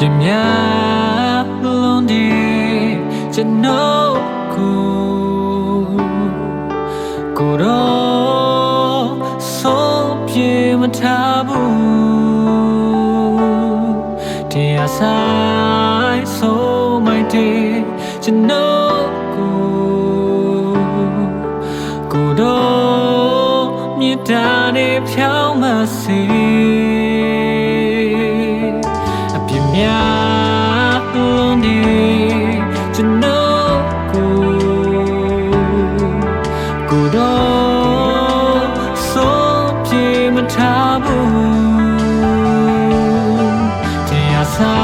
ပြင်များလုံးဒီကျွန်တော်ကိုတော့ဆုံးပြေမထားဘူးတရားဆိုင်ဆုံးမိုက်တဲ့ကျွန်တော်ကိုတော့မြေတားနဲ့ဖြောင်းမစေအပြင်းများလုံးဒီကျွန်တော်ကိုတော့ဆုံးပြေမထားဘူးတရားဆို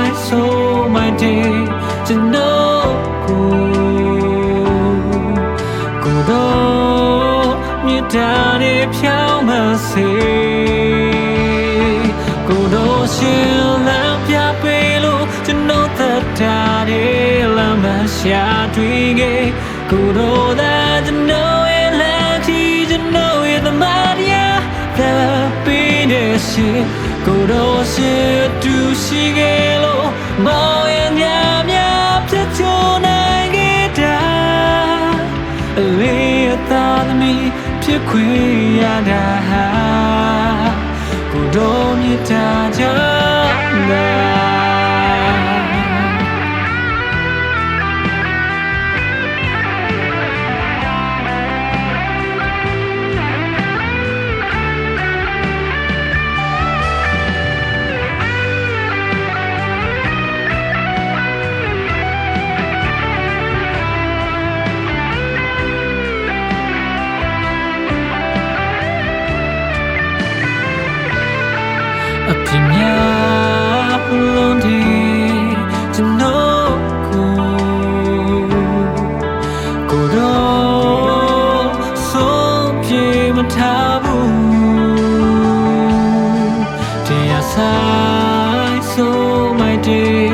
င်ဆုံးမိုက်တဲ့ကျွန်တော်ကိုတော့မြေတားနဲ့ဖြောင်းမစေကိုတော့ရှင်လမ်းပြပေးလို့ကျွန်တော်သက်တာတဲ့လမ်းမရှာတွေ့ခဲ့ကိုတော့thatကျွန်တော်ရဲ့လက်ချီကျွန်တော်ရဲ့သမားတရားသက်ပေးနေရှင်ကိုတော့ရှင်တူရှိခဲ့လို့မောင်ရဲ့ညများပြတ်ချိုးနိုင်ခဲ့တာအလေးအသားသမီးဖြစ်ခွင့်ရတာကိုတော့မြတ်တာကြောင့်အပြင်းများလုံးဒီကျွန်တော်ကိုတော့ဆုံးပြေမထားဘူးတရားဆိုင်ဆုံးမိုက်တဲ့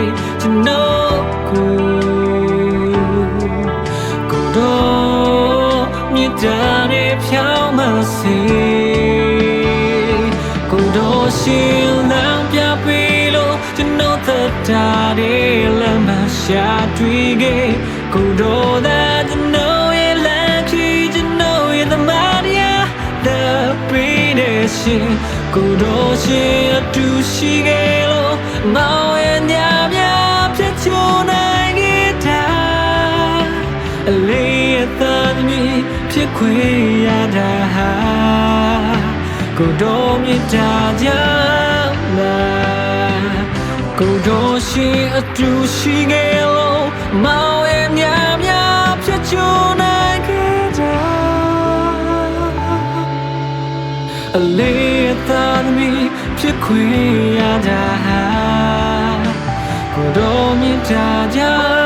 ကျွန်တော်ကိုတော့မြေတားနဲ့ဖြောင်းမစေကိုတော့ရှင်လမ်းပြပေးလို့ကျွန်တော်သက်တာတဲ့လမ်းမရှာတွေ့ခဲ့ကိုတော့thatကျွန်တော်ရဲ့လမ်းချီကျွန်တော်ရဲ့သမားတရားသက်ပေးနေရှင်ကိုတော့ရှင်အတူရှိခဲ့လို့မောင်ရဲ့ညများပြတ်ချိုးနိုင်ခဲ့တာအလေးအသားသမီးဖြစ်ခွင့်ရတာကိုတော့မြတ်တာကြောင့်ကိုတော့ရှိအတူရှိခဲ့လို့မောင်ရဲ့ညများဖြတ်ချိုးနိုင်ခဲ့တာအလေးအသားသမီးဖြစ်ခွင့်ရတာကိုတော့မြတ်တာကြောင့်